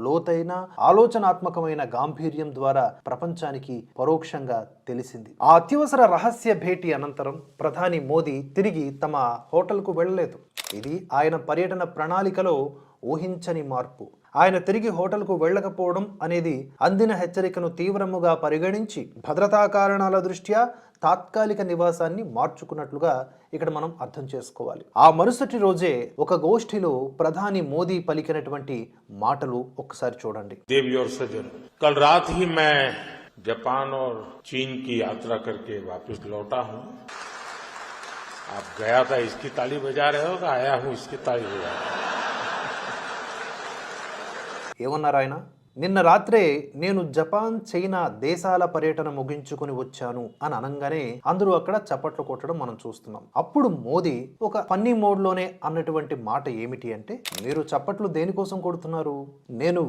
లోతైన ఆలోచనాత్మకమైన గాంభీర్యం ద్వారా ప్రపంచానికి పరోక్షంగా తెలిసింది. ఆ అత్యవసర రహస్య భేటీ అనంతరం ప్రధాని మోదీ తిరిగి తమ హోటల్కు వెళ్ళలేదు. ఇది ఆయన పర్యటన ప్రణాళికలో ఊహించని మార్పు. ఆయన తిరిగి హోటల్కు వెళ్ళకపోవడం అనేది అందిన హెచ్చరికను తీవ్రముగా పరిగణించి భద్రతా కారణాల దృష్ట్యా తాత్కాలిక నివాసాన్ని మార్చుకున్నట్లుగా ఇక్కడ మనం అర్థం చేసుకోవాలి. ఆ మరుసటి రోజే ఒక గోష్ఠిలో ప్రధాని మోదీ పలికినటువంటి మాటలు ఒక్కసారి చూడండి. देवी और सजन, कल रात ही मैं जापान और चीन की यात्रा करके वापस लौटा हूं। आप गया था इसकी ताली बजा रहे हो कि आया हूं इसकी ताली बजा रहे हो? ఏమన్నారు ఆయన? నిన్న రాత్రే నేను జపాన్, చైనా దేశాల పర్యటన ముగించుకుని వచ్చాను అని అనగానే అందరూ అక్కడ చప్పట్లు కొట్టడం మనం చూస్తున్నాం. అప్పుడు మోదీ ఒక ఫన్నీ మోడ్లోనే అన్నటువంటి మాట ఏమిటి అంటే, మీరు చప్పట్లు దేనికోసం కొడుతున్నారు? నేను